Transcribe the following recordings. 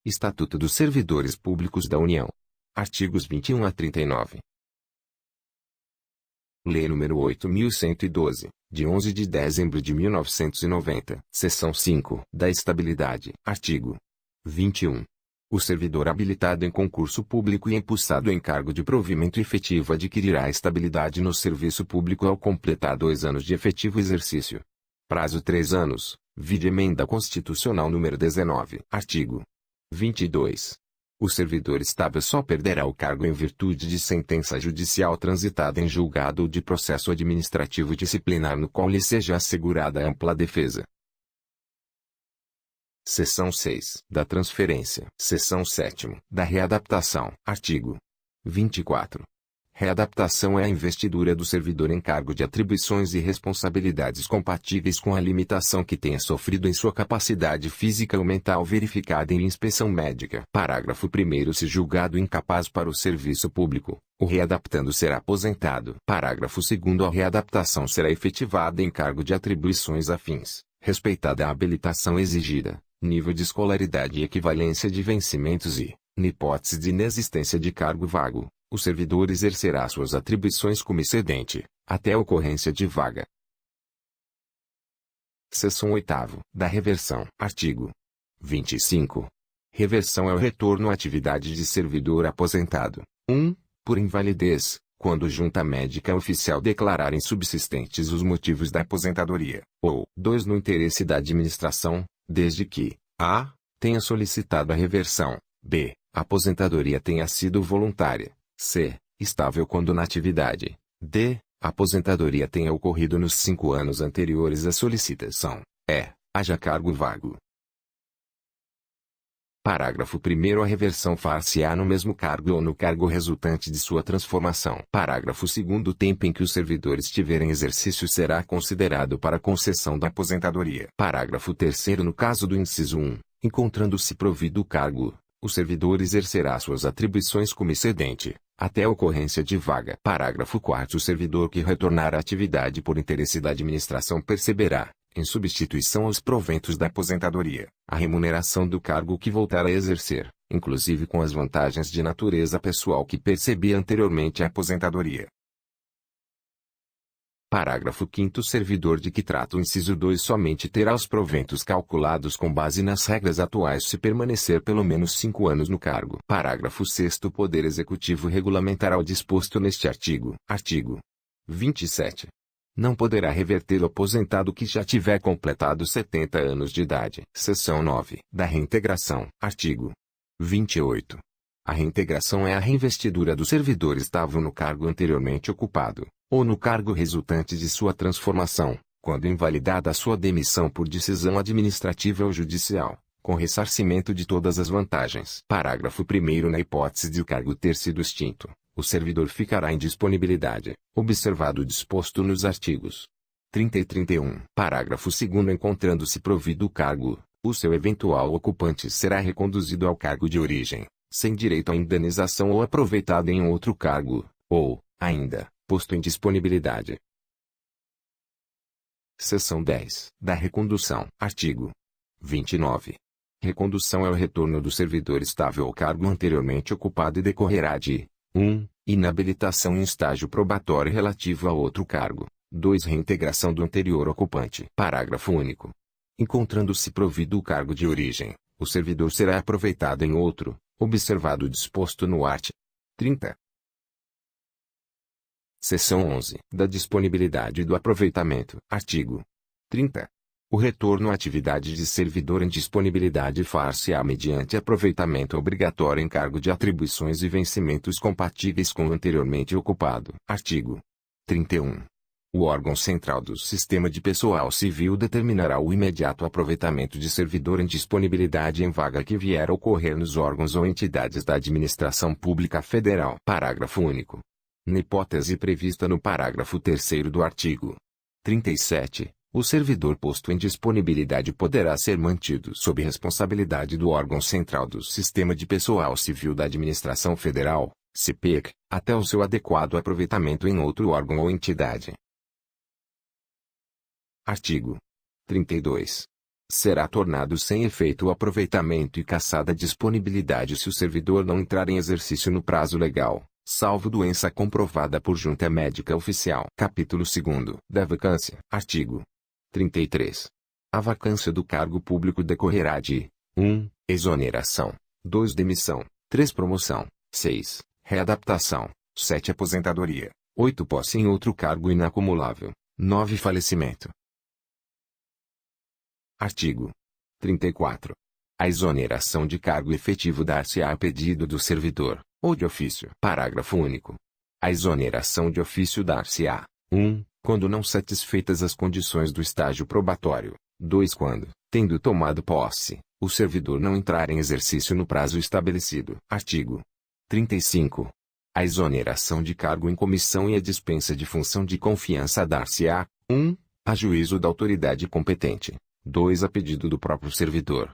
Estatuto dos Servidores Públicos da União. Artigos 21 a 39. Lei nº 8.112, de 11 de dezembro de 1990, seção 5, da estabilidade. Artigo 21. O servidor habilitado em concurso público e empossado em cargo de provimento efetivo adquirirá estabilidade no serviço público ao completar 2 anos de efetivo exercício. Prazo 3 anos, vide Emenda Constitucional nº 19. Artigo 22. O servidor estável só perderá o cargo em virtude de sentença judicial transitada em julgado ou de processo administrativo disciplinar no qual lhe seja assegurada ampla defesa. Seção 6. Da transferência. Seção 7. Da readaptação. Artigo 24. Readaptação é a investidura do servidor em cargo de atribuições e responsabilidades compatíveis com a limitação que tenha sofrido em sua capacidade física ou mental verificada em inspeção médica. Parágrafo 1º. Se julgado incapaz para o serviço público, o readaptando será aposentado. Parágrafo 2º. A readaptação será efetivada em cargo de atribuições afins, respeitada a habilitação exigida, nível de escolaridade e equivalência de vencimentos e, na hipótese de inexistência de cargo vago, o servidor exercerá suas atribuições como excedente, até a ocorrência de vaga. Seção 8ª. Da reversão. Artigo 25. Reversão é o retorno à atividade de servidor aposentado. 1. Por invalidez, quando junta médica oficial declarar insubsistentes os motivos da aposentadoria. Ou 2. No interesse da administração, desde que a. tenha solicitado a reversão, b. a aposentadoria tenha sido voluntária, c. estável quando na atividade, d. a aposentadoria tenha ocorrido nos 5 anos anteriores à solicitação, e. haja cargo vago. Parágrafo 1º. A reversão far-se-á no mesmo cargo ou no cargo resultante de sua transformação. Parágrafo 2º. O tempo em que o servidor estiver em exercício será considerado para concessão da aposentadoria. Parágrafo 3º. No caso do inciso 1, encontrando-se provido o cargo, o servidor exercerá suas atribuições como excedente, até a ocorrência de vaga. Parágrafo 4º. O servidor que retornar à atividade por interesse da administração perceberá, em substituição aos proventos da aposentadoria, a remuneração do cargo que voltar a exercer, inclusive com as vantagens de natureza pessoal que percebia anteriormente à aposentadoria. Parágrafo 5º. O servidor de que trata o inciso 2 somente terá os proventos calculados com base nas regras atuais se permanecer pelo menos 5 anos no cargo. Parágrafo 6º. O Poder Executivo regulamentará o disposto neste artigo. Artigo 27. Não poderá reverter o aposentado que já tiver completado 70 anos de idade. Seção 9. Da reintegração. Artigo 28. A reintegração é a reinvestidura do servidor estável no cargo anteriormente ocupado, ou no cargo resultante de sua transformação, quando invalidada a sua demissão por decisão administrativa ou judicial, com ressarcimento de todas as vantagens. Parágrafo 1º. Na hipótese de o cargo ter sido extinto, o servidor ficará em disponibilidade, observado o disposto nos artigos 30 e 31. Parágrafo 2º. Encontrando-se provido o cargo, o seu eventual ocupante será reconduzido ao cargo de origem, sem direito à indenização ou aproveitado em outro cargo, ou, ainda, posto em disponibilidade. Seção 10. Da recondução. Artigo 29. Recondução é o retorno do servidor estável ao cargo anteriormente ocupado e decorrerá de 1. Inabilitação em estágio probatório relativo a outro cargo. 2. Reintegração do anterior ocupante. Parágrafo único. Encontrando-se provido o cargo de origem, o servidor será aproveitado em outro, observado o disposto no art. 30. Seção 11. Da disponibilidade e do aproveitamento. Artigo 30. O retorno à atividade de servidor em disponibilidade far-se-á mediante aproveitamento obrigatório em cargo de atribuições e vencimentos compatíveis com o anteriormente ocupado. Artigo 31. O órgão central do Sistema de Pessoal Civil determinará o imediato aproveitamento de servidor em disponibilidade em vaga que vier a ocorrer nos órgãos ou entidades da Administração Pública Federal. Parágrafo único. Na hipótese prevista no parágrafo 3º do artigo 37, o servidor posto em disponibilidade poderá ser mantido sob responsabilidade do órgão central do Sistema de Pessoal Civil da Administração Federal, CPEC, até o seu adequado aproveitamento em outro órgão ou entidade. Artigo 32. Será tornado sem efeito o aproveitamento e cassada a disponibilidade se o servidor não entrar em exercício no prazo legal, salvo doença comprovada por junta médica oficial. Capítulo 2 da vacância. Artigo 33. A vacância do cargo público decorrerá de 1. Exoneração. 2. Demissão. 3. Promoção. 6. Readaptação. 7. Aposentadoria. 8. Posse em outro cargo inacumulável. 9. Falecimento. Artigo 34. A exoneração de cargo efetivo dar-se-á a pedido do servidor, ou de ofício. Parágrafo único. A exoneração de ofício dar-se-á: 1. Quando não satisfeitas as condições do estágio probatório. 2. Quando, tendo tomado posse, o servidor não entrar em exercício no prazo estabelecido. Artigo 35. A exoneração de cargo em comissão e a dispensa de função de confiança dar-se-á: 1. A juízo da autoridade competente. 2. A pedido do próprio servidor.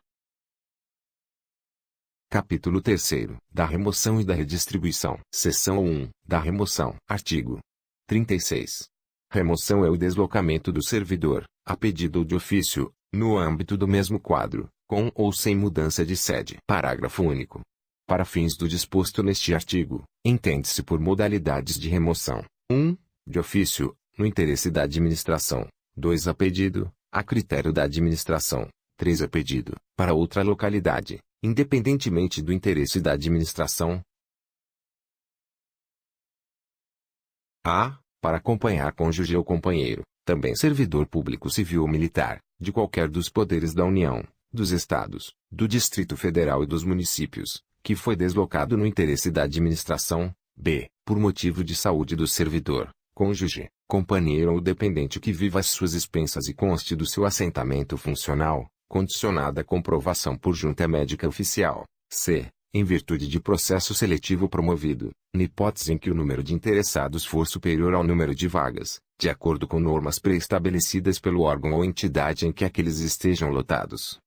Capítulo 3 da remoção e da redistribuição. Seção 1 da remoção. Artigo 36. Remoção é o deslocamento do servidor, a pedido de ofício, no âmbito do mesmo quadro, com ou sem mudança de sede. Parágrafo único. Para fins do disposto neste artigo, entende-se por modalidades de remoção: 1. De ofício, no interesse da administração. 2. A pedido, a critério da administração. 3. A pedido, para outra localidade, independentemente do interesse da administração. A. Para acompanhar cônjuge ou companheiro, também servidor público civil ou militar, de qualquer dos poderes da União, dos Estados, do Distrito Federal e dos municípios, que foi deslocado no interesse da administração. B. Por motivo de saúde do servidor, cônjuge, companheiro ou dependente que viva às suas expensas e conste do seu assentamento funcional, condicionada a comprovação por junta médica oficial. C. Em virtude de processo seletivo promovido, na hipótese em que o número de interessados for superior ao número de vagas, de acordo com normas pré-estabelecidas pelo órgão ou entidade em que aqueles estejam lotados.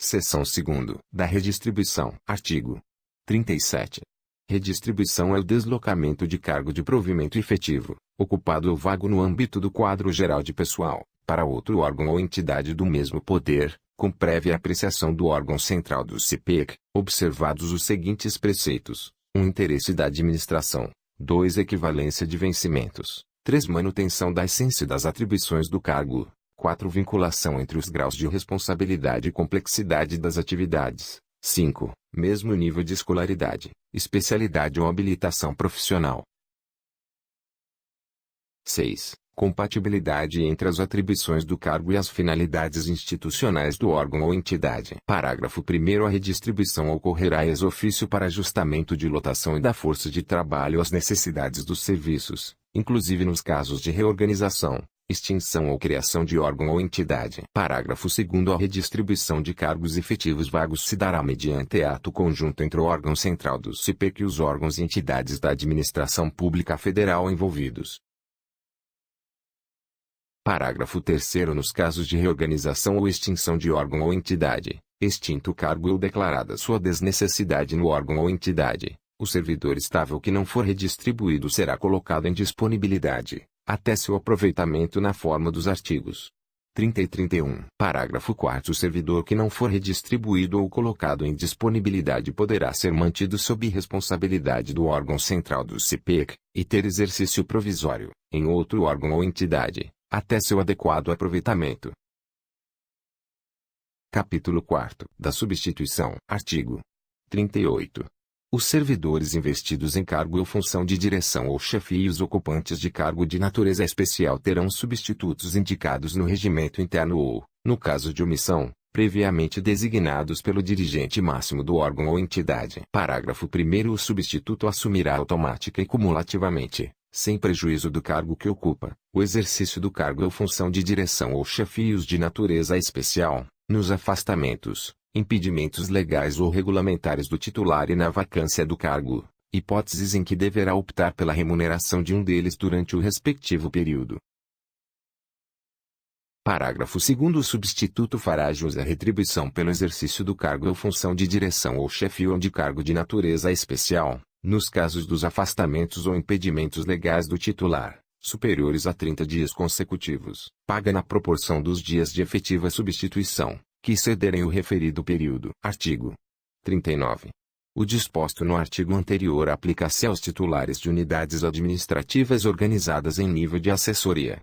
Seção 2 da redistribuição. Artigo 37. Redistribuição é o deslocamento de cargo de provimento efetivo, ocupado ou vago no âmbito do quadro geral de pessoal, para outro órgão ou entidade do mesmo poder, com prévia apreciação do órgão central do CPEC, observados os seguintes preceitos: 1. Interesse da administração. 2. Equivalência de vencimentos. 3. Manutenção da essência das atribuições do cargo. 4. Vinculação entre os graus de responsabilidade e complexidade das atividades. 5. Mesmo nível de escolaridade, especialidade ou habilitação profissional. 6. Compatibilidade entre as atribuições do cargo e as finalidades institucionais do órgão ou entidade. Parágrafo 1º. A redistribuição ocorrerá ex ofício para ajustamento de lotação e da força de trabalho às necessidades dos serviços, inclusive nos casos de reorganização, extinção ou criação de órgão ou entidade. Parágrafo 2º. A redistribuição de cargos efetivos vagos se dará mediante ato conjunto entre o órgão central do CPEC e os órgãos e entidades da administração pública federal envolvidos. Parágrafo 3º. Nos casos de reorganização ou extinção de órgão ou entidade, extinto o cargo ou declarada sua desnecessidade no órgão ou entidade, o servidor estável que não for redistribuído será colocado em disponibilidade, até seu aproveitamento na forma dos artigos 30 e 31. Parágrafo 4º. O servidor que não for redistribuído ou colocado em disponibilidade poderá ser mantido sob responsabilidade do órgão central do CPEC, e ter exercício provisório, em outro órgão ou entidade, até seu adequado aproveitamento. Capítulo 4 da substituição. Artigo 38. Os servidores investidos em cargo ou função de direção ou chefia e os ocupantes de cargo de natureza especial terão substitutos indicados no regimento interno ou, no caso de omissão, previamente designados pelo dirigente máximo do órgão ou entidade. Parágrafo 1º. O substituto assumirá automática e cumulativamente, sem prejuízo do cargo que ocupa, o exercício do cargo ou função de direção ou chefios de natureza especial, nos afastamentos, impedimentos legais ou regulamentares do titular e na vacância do cargo, hipóteses em que deverá optar pela remuneração de um deles durante o respectivo período. Parágrafo 2º. O substituto fará jus à retribuição pelo exercício do cargo ou função de direção ou chefia de cargo de natureza especial, nos casos dos afastamentos ou impedimentos legais do titular, superiores a 30 dias consecutivos, paga na proporção dos dias de efetiva substituição, que excederem o referido período. Artigo 39. O disposto no artigo anterior aplica-se aos titulares de unidades administrativas organizadas em nível de assessoria,